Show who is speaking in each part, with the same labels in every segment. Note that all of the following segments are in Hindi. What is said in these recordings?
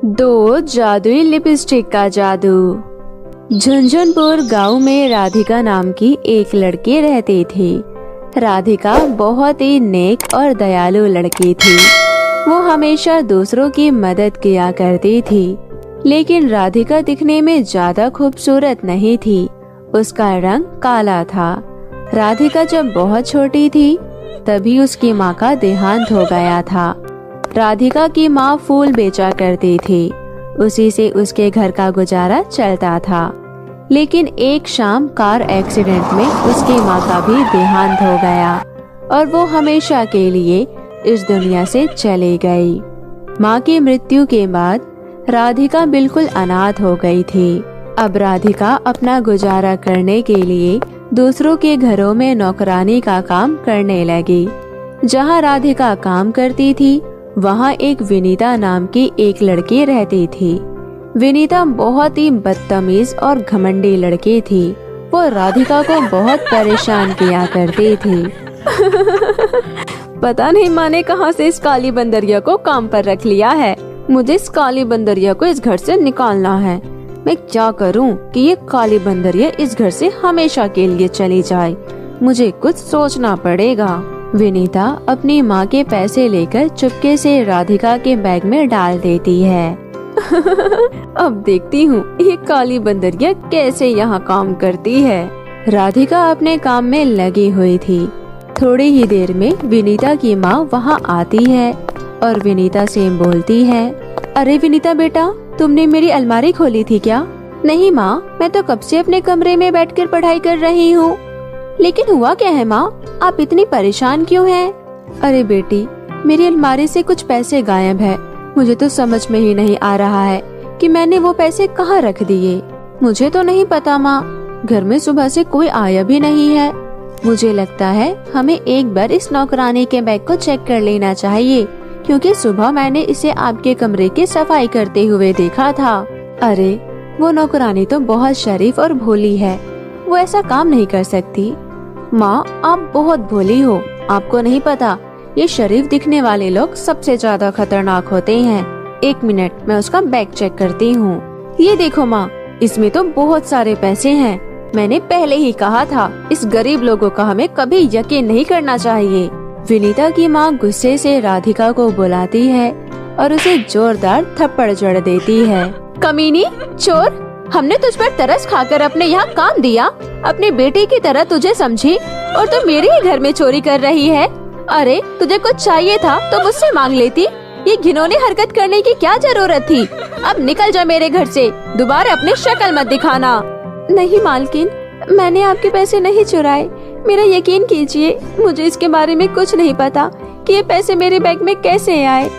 Speaker 1: दो जादुई लिपस्टिक का जादू। झुंझुनपुर गांव में राधिका नाम की एक लड़की रहती थी। राधिका बहुत ही नेक और दयालु लड़की थी। वो हमेशा दूसरों की मदद किया करती थी। लेकिन राधिका दिखने में ज्यादा खूबसूरत नहीं थी। उसका रंग काला था। राधिका जब बहुत छोटी थी तभी उसकी माँ का देहांत हो गया था। राधिका की माँ फूल बेचा करती थी। उसी से उसके घर का गुजारा चलता था। लेकिन एक शाम कार एक्सीडेंट में उसकी माँ का भी देहांत हो गया और वो हमेशा के लिए इस दुनिया से चली गई। माँ की मृत्यु के बाद राधिका बिल्कुल अनाथ हो गई थी। अब राधिका अपना गुजारा करने के लिए दूसरों के घरों में नौकरानी का काम करने लगी। जहाँ राधिका काम करती थी वहाँ एक विनीता नाम की एक लड़की रहती थी। विनीता बहुत ही बदतमीज और घमंडी लड़की थी। वो राधिका को बहुत परेशान किया करती थी। पता नहीं माँ ने कहाँ से इस काली बंदरिया को काम पर रख लिया है। मुझे इस काली बंदरिया को इस घर से निकालना है। मैं क्या करूँ कि ये काली बंदरिया इस घर से हमेशा के लिए चली जाए। मुझे कुछ सोचना पड़ेगा। विनीता अपनी माँ के पैसे लेकर चुपके से राधिका के बैग में डाल देती है। अब देखती हूँ ये काली बंदरिया कैसे यहाँ काम करती है। राधिका अपने काम में लगी हुई थी। थोड़ी ही देर में विनीता की माँ वहाँ आती है और विनीता से बोलती है, अरे विनीता बेटा, तुमने मेरी अलमारी खोली थी क्या? नहीं माँ, मैं तो कब से अपने कमरे में बैठकर पढ़ाई कर रही हूँ। लेकिन हुआ क्या है माँ, आप इतनी परेशान क्यों हैं? अरे बेटी, मेरी अलमारी से कुछ पैसे गायब है। मुझे तो समझ में ही नहीं आ रहा है कि मैंने वो पैसे कहाँ रख दिए। मुझे तो नहीं पता माँ, घर में सुबह से कोई आया भी नहीं है। मुझे लगता है हमें एक बार इस नौकरानी के बैग को चेक कर लेना चाहिए, क्योंकि सुबह मैंने इसे आपके कमरे की सफाई करते हुए देखा था। अरे वो नौकरानी तो बहुत शरीफ और भोली है, वो ऐसा काम नहीं कर सकती। माँ, आप बहुत भोली हो। आपको नहीं पता, ये शरीफ दिखने वाले लोग सबसे ज्यादा खतरनाक होते हैं। एक मिनट, मैं उसका बैग चेक करती हूँ। ये देखो माँ, इसमें तो बहुत सारे पैसे हैं। मैंने पहले ही कहा था, इस गरीब लोगों का हमें कभी यकीन नहीं करना चाहिए। विनीता की माँ गुस्से से राधिका को बुलाती है और उसे जोरदार थप्पड़ जड़ देती है। कमीनी, चोर, हमने तुझ पर तरस खाकर अपने यहाँ काम दिया, अपनी बेटी की तरह तुझे समझी और तू मेरे ही घर में चोरी कर रही है। अरे तुझे कुछ चाहिए था तो मुझसे मांग लेती। ये घिनौनी हरकत करने की क्या जरूरत थी? अब निकल जा मेरे घर से, दोबारा अपनी शक्ल मत दिखाना। नहीं मालकिन, मैंने आपके पैसे नहीं चुराए। मेरा यकीन कीजिए, मुझे इसके बारे में कुछ नहीं पता कि ये पैसे मेरे बैग में कैसे आए।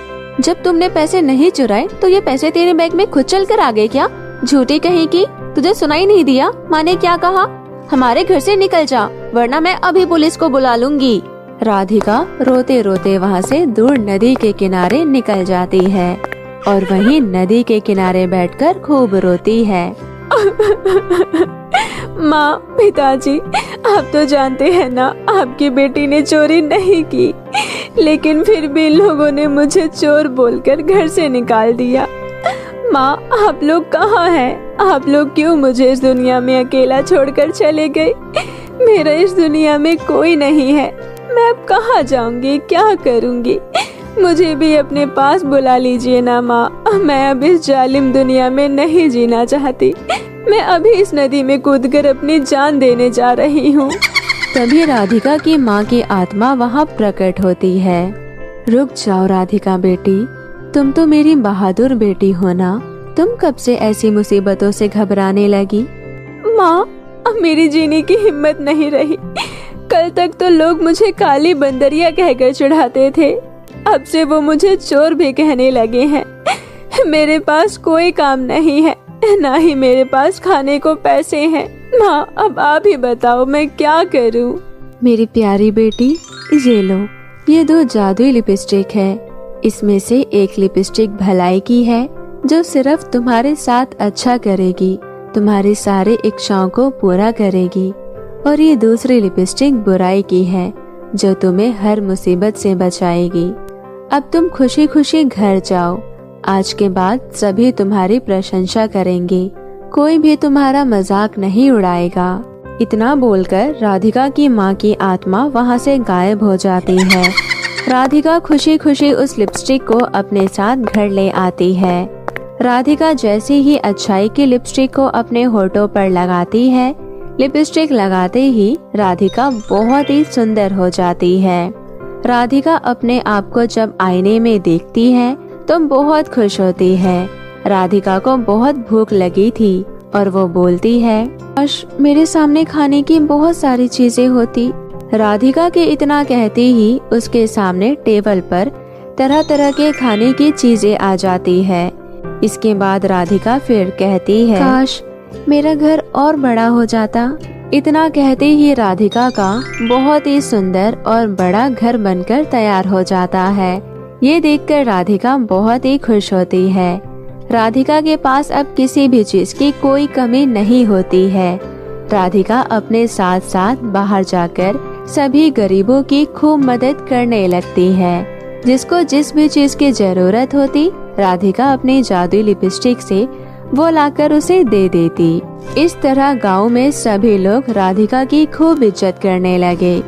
Speaker 1: जब तुमने पैसे नहीं चुराए तो ये पैसे तेरे बैग में खुद चल कर आ गए क्या? झूठी कहीं की, तुझे सुनाई नहीं दिया माँ ने क्या कहा? हमारे घर से निकल जा, वरना मैं अभी पुलिस को बुला लूंगी। राधिका रोते रोते वहाँ से दूर नदी के किनारे निकल जाती है और वहीं नदी के किनारे बैठकर खूब रोती है। माँ, पिताजी, आप तो जानते हैं ना, आपकी बेटी ने चोरी नहीं की, लेकिन फिर भी इन लोगों ने मुझे चोर बोलकर घर से निकाल दिया। माँ, आप लोग कहाँ हैं? आप लोग क्यों मुझे इस दुनिया में अकेला छोड़कर चले गए? मेरा इस दुनिया में कोई नहीं है। मैं अब कहाँ जाऊंगी, क्या करूंगी? मुझे भी अपने पास बुला लीजिए ना माँ। मैं अब इस जालिम दुनिया में नहीं जीना चाहती। मैं अभी इस नदी में कूदकर अपनी जान देने जा रही हूँ। तभी राधिका की माँ की आत्मा वहाँ प्रकट होती है। रुक जाओ राधिका बेटी, तुम तो मेरी बहादुर बेटी हो ना। तुम कब से ऐसी मुसीबतों से घबराने लगी? माँ, अब मेरी जीने की हिम्मत नहीं रही। कल तक तो लोग मुझे काली बंदरिया कहकर चिढ़ाते थे, अब से वो मुझे चोर भी कहने लगे हैं। मेरे पास कोई काम नहीं है, ना ही मेरे पास खाने को पैसे हैं। माँ, अब आप ही बताओ मैं क्या करूँ? मेरी प्यारी बेटी, ये लो, ये 2 जादुई लिपस्टिक है। इसमें से एक लिपस्टिक भलाई की है, जो सिर्फ तुम्हारे साथ अच्छा करेगी, तुम्हारी सारे इच्छाओं को पूरा करेगी। और ये दूसरी लिपस्टिक बुराई की है, जो तुम्हें हर मुसीबत से बचाएगी। अब तुम खुशी खुशी घर जाओ आज के बाद सभी तुम्हारी प्रशंसा करेंगे, कोई भी तुम्हारा मजाक नहीं उड़ाएगा। इतना बोलकर राधिका की माँ की आत्मा वहाँ से गायब हो जाती है। राधिका खुशी खुशी उस लिपस्टिक को अपने साथ घर ले आती है। राधिका जैसे ही अच्छाई की लिपस्टिक को अपने होठों पर लगाती है, लिपस्टिक लगाते ही राधिका बहुत ही सुंदर हो जाती है। राधिका अपने आप को जब आईने में देखती है तो बहुत खुश होती है। राधिका को बहुत भूख लगी थी और वो बोलती है, काश मेरे सामने खाने की बहुत सारी चीजें होती। राधिका के इतना कहते ही उसके सामने टेबल पर तरह तरह के खाने की चीजें आ जाती है। इसके बाद राधिका फिर कहती है, काश मेरा घर और बड़ा हो जाता। इतना कहते ही राधिका का बहुत ही सुंदर और बड़ा घर बनकर तैयार हो जाता है। ये देखकर राधिका बहुत ही खुश होती है। राधिका के पास अब किसी भी चीज की कोई कमी नहीं होती है। राधिका अपने साथ साथ बाहर जाकर सभी गरीबों की खूब मदद करने लगती है। जिसको जिस भी चीज की जरूरत होती, राधिका अपनी जादुई लिपस्टिक से वो लाकर उसे दे देती। इस तरह गांव में सभी लोग राधिका की खूब इज्जत करने लगे।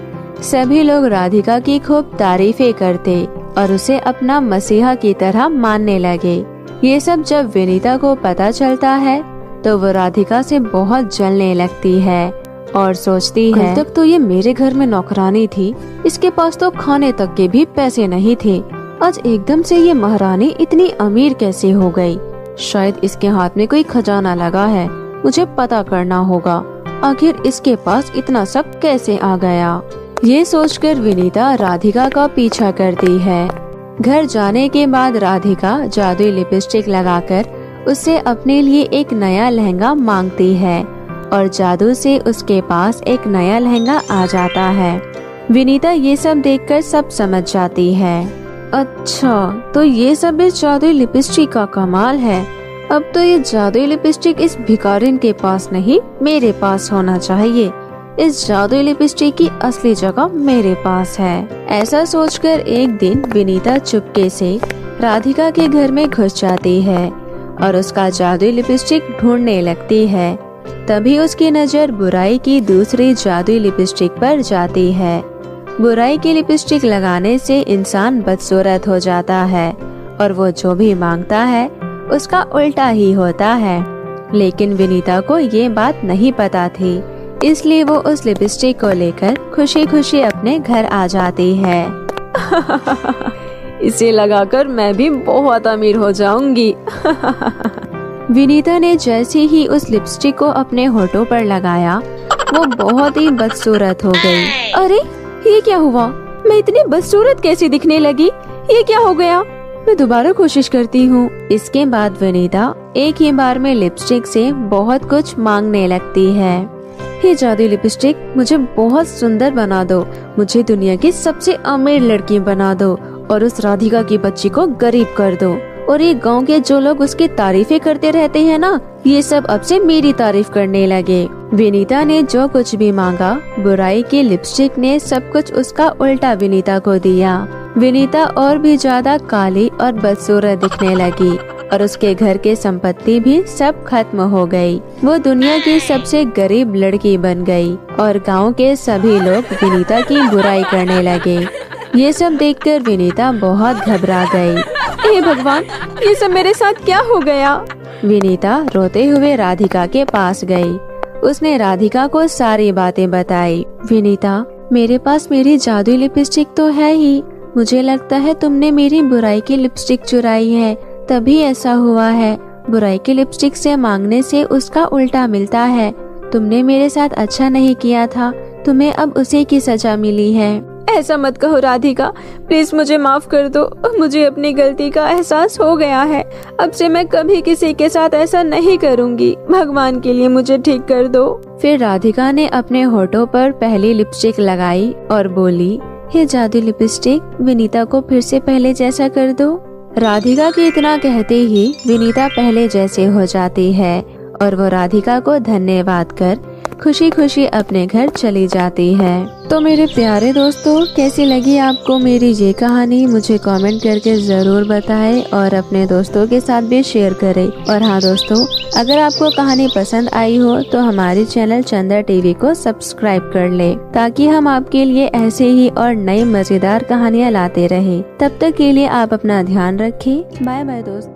Speaker 1: सभी लोग राधिका की खूब तारीफें करते और उसे अपना मसीहा की तरह मानने लगे। ये सब जब विनीता को पता चलता है तो वो राधिका से बहुत जलने लगती है और सोचती है, कल तक तो ये मेरे घर में नौकरानी थी, इसके पास तो खाने तक के भी पैसे नहीं थे। आज एकदम से ये महारानी इतनी अमीर कैसे हो गई? शायद इसके हाथ में कोई खजाना लगा है, मुझे पता करना होगा। आखिर इसके पास इतना सब कैसे आ गया? ये सोचकर विनीता राधिका का पीछा करती है। घर जाने के बाद राधिका जादुई लिपस्टिक लगाकर उससे अपने लिए एक नया लहंगा मांगती है और जादू से उसके पास एक नया लहंगा आ जाता है। विनीता ये सब देखकर सब समझ जाती है। अच्छा, तो ये सब इस जादुई लिपस्टिक का कमाल है। अब तो ये जादुई लिपस्टिक इस भिखारिन के पास नहीं, मेरे पास होना चाहिए। इस जादुई लिपस्टिक की असली जगह मेरे पास है। ऐसा सोचकर एक दिन विनीता चुपके से राधिका के घर में घुस जाती है और उसका जादुई लिपस्टिक ढूंढने लगती है। तभी उसकी नजर बुराई की दूसरी जादुई लिपस्टिक पर जाती है। बुराई की लिपस्टिक लगाने से इंसान बदसूरत हो जाता है और वो जो भी मांगता है उसका उल्टा ही होता है। लेकिन विनीता को ये बात नहीं पता थी, इसलिए वो उस लिपस्टिक को लेकर खुशी खुशी अपने घर आ जाती है। इसे लगाकर मैं भी बहुत अमीर हो जाऊंगी। विनीता ने जैसे ही उस लिपस्टिक को अपने होठों पर लगाया, वो बहुत ही बदसूरत हो गई। अरे ये क्या हुआ? मैं इतनी बदसूरत कैसे दिखने लगी? ये क्या हो गया? मैं दोबारा कोशिश करती हूँ। इसके बाद विनीता एक ही बार में लिपस्टिक से बहुत कुछ मांगने लगती है। हे जादुई लिपस्टिक, मुझे बहुत सुंदर बना दो, मुझे दुनिया की सबसे अमीर लड़की बना दो और उस राधिका की बच्ची को गरीब कर दो। और ये गांव के जो लोग उसकी तारीफें करते रहते हैं ना, ये सब अब से मेरी तारीफ करने लगे। विनीता ने जो कुछ भी मांगा, बुराई की लिपस्टिक ने सब कुछ उसका उल्टा विनीता को दिया। विनीता और भी ज्यादा काली और बदसूरत दिखने लगी और उसके घर के संपत्ति भी सब खत्म हो गई। वो दुनिया की सबसे गरीब लड़की बन गई और गांव के सभी लोग विनीता की बुराई करने लगे। ये सब देखकर विनीता बहुत घबरा गई। हे भगवान, ये सब मेरे साथ क्या हो गया? विनीता रोते हुए राधिका के पास गई। उसने राधिका को सारी बातें बताई। विनीता, मेरे पास मेरी जादुई लिपस्टिक तो है ही, मुझे लगता है तुमने मेरी बुराई की लिपस्टिक चुराई है, तभी ऐसा हुआ है। बुराई की लिपस्टिक से मांगने से उसका उल्टा मिलता है। तुमने मेरे साथ अच्छा नहीं किया था, तुम्हें अब उसी की सजा मिली है। ऐसा मत कहो राधिका, प्लीज मुझे माफ कर दो। मुझे अपनी गलती का एहसास हो गया है। अब से मैं कभी किसी के साथ ऐसा नहीं करूंगी। भगवान के लिए मुझे ठीक कर दो। फिर राधिका ने अपने होठों पर पहली लिपस्टिक लगाई और बोली, हे जादू लिपस्टिक, विनीता को फिर से पहले जैसा कर दो। राधिका के इतना कहते ही विनीता पहले जैसे हो जाती है और वो राधिका को धन्यवाद कर खुशी खुशी अपने घर चली जाती है। तो मेरे प्यारे दोस्तों, कैसी लगी आपको मेरी ये कहानी? मुझे कमेंट करके जरूर बताएं और अपने दोस्तों के साथ भी शेयर करें। और हाँ दोस्तों, अगर आपको कहानी पसंद आई हो तो हमारे चैनल चंदा टीवी को सब्सक्राइब कर ले, ताकि हम आपके लिए ऐसे ही और नई मजेदार कहानियाँ लाते रहे। तब तक के लिए आप अपना ध्यान रखें। बाय बाय दोस्तों।